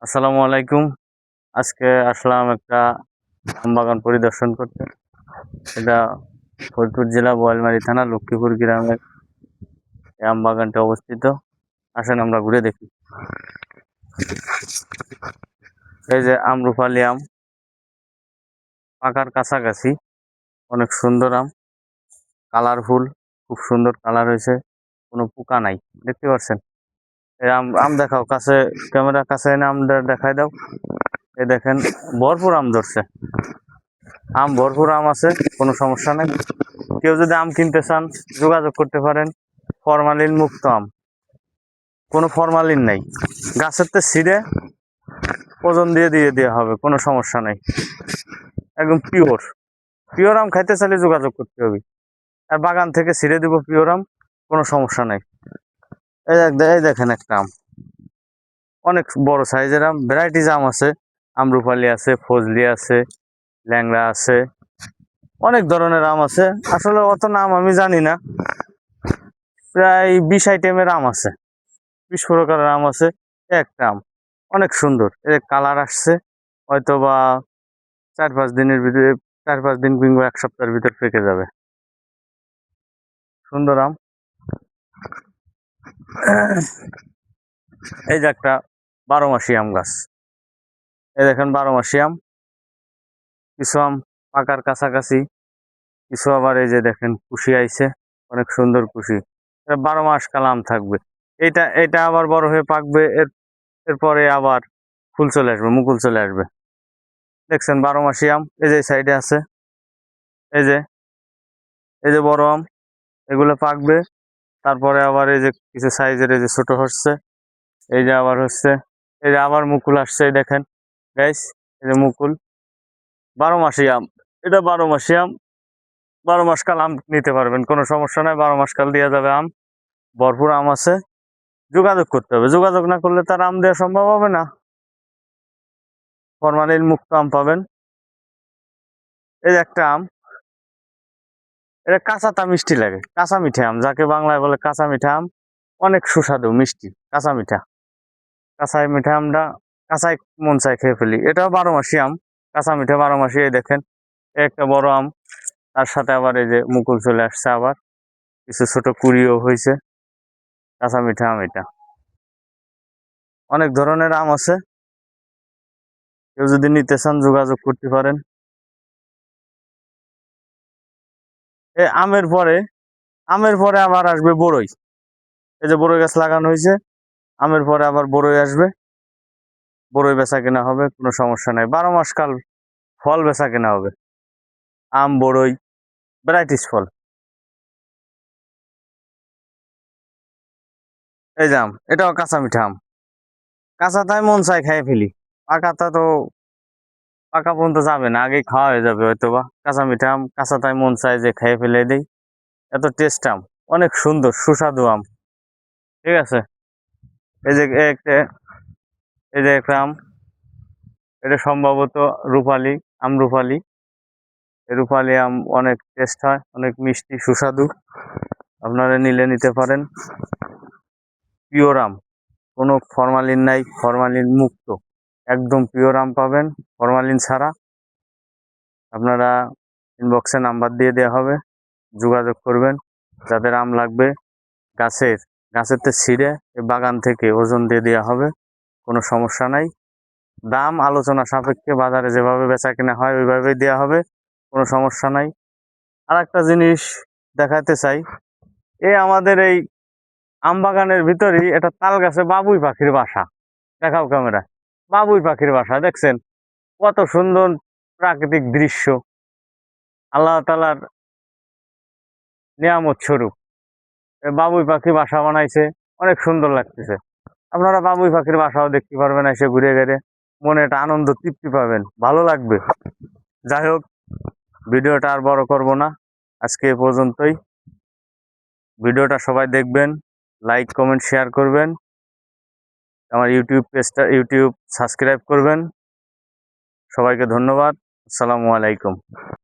আসসালামু আলাইকুম। আজকে আসলাম একটা আম বাগান পরিদর্শন করতে। এটা ফরিদপুর জেলা বোয়ালমারী থানা লক্ষ্মীপুর গ্রামের এই আম বাগানটি অবস্থিত। আসেন আমরা ঘুরে দেখি। এই যে আমরুপালি আম, পাকার কাছাকাছি, অনেক সুন্দর আম, কালারফুল, খুব সুন্দর কালার হয়েছে, কোনো পোকা নাই, দেখতে পাচ্ছেন। এই আম আম দেখাও, কাছে ক্যামেরা কাছে এনে আম দেখাই দাও। এই দেখেন, ভরপুর আম ধরছে, ভরপুর আম আছে, কোনো সমস্যা নেই। কেউ যদি আম কিনতে চান যোগাযোগ করতে পারেন। ফরমালিন মুক্ত আম, কোনো ফরমালিন নাই, গাছের তো ছিঁড়ে ওজন দিয়ে দিয়ে দেওয়া হবে, কোনো সমস্যা নাই। একদম পিওর পিওর আম খাইতে চাইলে যোগাযোগ করতে হবে। আর বাগান থেকে ছিঁড়ে দিব পিওর আম, কোনো সমস্যা নাই। এই দেখেন একটা আম, অনেক বড় সাইজের আম, ভ্যারাইটিস আম আছে। আমরুপালি আছে, ফজলি আছে, ল্যাংড়া আছে, অনেক ধরনের আম আছে। আসলে অত নাম আমি জানি না, প্রায় 20 আইটেমের আম আছে, 20 প্রকারের আম আছে। একটা আম অনেক সুন্দর, এর কালার আসছে, হয়তো বা 4-5 দিনের ভিতরে, 4-5 দিন কিংবা 1 সপ্তাহের ভিতর পেকে যাবে। সুন্দর আম। এই যে একটা 12 মাসি আম গাছ, এই দেখেন 12 মাসি আম। কিছু আম পাকার কাছাকাছি, কিছু আবার এই যে দেখেন কুশি আইছে, অনেক সুন্দর কুশি। 12 মাস কাল আম থাকবে। এটা এটা আবার বড় হয়ে পাকবে, এরপরে আবার ফুল চলে আসবে, মুকুল চলে আসবে। দেখছেন 12 মাসি আম, এই যে সাইডে আছে, এই যে এই যে বড় আম, এগুলো পাকবে। তারপরে আবার এই যে কিছু সাইজের এই যে ছোট হচ্ছে, এই যে আবার হচ্ছে, এই যে আবার মুকুল আসছে, এই দেখেন গাইস, এই যে মুকুল। 12 মাসি আম, এটা 12 মাসি আম, 12 মাস কাল আম নিতে পারবেন, কোনো সমস্যা নাই। 12 মাস কাল দেওয়া যাবে আম, ভরপুর আম আছে। যোগাযোগ করতে হবে, যোগাযোগ না করলে তার আম দেওয়া সম্ভব হবে না। ফরমালিন মুক্ত আম পাবেন। এই যে একটা আম, এটা কাঁচাটা মিষ্টি লাগে, কাঁচা মিঠা আম, যাকে বাংলায় বলে কাঁচা মিঠা আম। অনেক সুস্বাদু, মিষ্টি, কাঁচা মিঠা। কাঁচাই মিঠা আমটা কাঁচাই মন চাই খেয়ে ফেলি। এটাও 12 মাসি আম, কাঁচা মিঠা 12 মাসি। এই দেখেন একটা বড় আম, তার সাথে আবার এই যে মুকুল চলে আসছে, আবার কিছু ছোট কুড়িও হয়েছে। কাঁচা মিঠা আম এটা। অনেক ধরনের আম আছে, কেউ যদি নিতে চান যোগাযোগ করতে পারেন। এই আমের পরে আবার আসবে বড়ই। এই যে বড়ই গাছ লাগানো হয়েছে, আমের পরে আবার বড়ই আসবে, বড়ই বেচা কেনা হবে, কোনো সমস্যা নাই। 12 মাস কাল ফল বেচা কেনা হবে, আম, বড়ই, ভ্যারাইটিস ফল। এই যে আম, এটাও কাঁচা মিঠা আম, কাঁচাটাই মন চাই খেয়ে ফেলি। পাকাটা তো পাকা পর্যন্ত যাবে না, আগেই খাওয়া হয়ে যাবে হয়তো বা। কাঁচা মিঠা আম, কাঁচাটাই মন চায় যে খেয়ে ফেলে দেই, এত টেস্ট আম, অনেক সুন্দর সুস্বাদু আম। ঠিক আছে। এই যে এই যে একটা আম, এটা সম্ভবত রূপালী, আমরুপালি। এই রূপালী আম অনেক টেস্ট হয়, অনেক মিষ্টি সুস্বাদু, আপনারা নিলে নিতে পারেন। পিওর আম, কোনো ফরমালিন নাই, ফরমালিন মুক্ত, একদম পিওর আম পাবেন, ফরমালিন ছাড়া। আপনারা ইনবক্সে নাম্বার দিয়ে দেওয়া হবে, যোগাযোগ করবেন। যাদের আম লাগবে, গাছের গাছের তো ছিঁড়ে এই বাগান থেকে ওজন দিয়ে দেওয়া হবে, কোনো সমস্যা নাই। দাম আলোচনা সাপেক্ষে, বাজারে যেভাবে বেচা কেনা হয় ওইভাবেই দেওয়া হবে, কোনো সমস্যা নাই। আর একটা জিনিস দেখাতে চাই, আমাদের এই আম বাগানের ভিতরেই একটা তাল গাছে বাবুই পাখির বাসা। দেখাও ক্যামেরা, বাবুই পাখির বাসা দেখছেন, কত সুন্দর প্রাকৃতিক দৃশ্য, আল্লাহ তাআলার নিয়ামত স্বরূপ। বাবুই পাখি বাসা বানাইছে, অনেক সুন্দর লাগতেছে। আপনারা বাবুই পাখির বাসাও দেখতে পারবেন, এসে ঘুরে ঘুরে মনে একটা আনন্দ তৃপ্তি পাবেন, ভালো লাগবে। যাই হোক, ভিডিওটা আর বড় করব না, আজকে এ পর্যন্তই। ভিডিওটা সবাই দেখবেন, লাইক কমেন্ট শেয়ার করবেন, আমার ইউটিউব সাবস্ক্রাইব করবেন। সবাইকে ধন্যবাদ। আসসালামু আলাইকুম।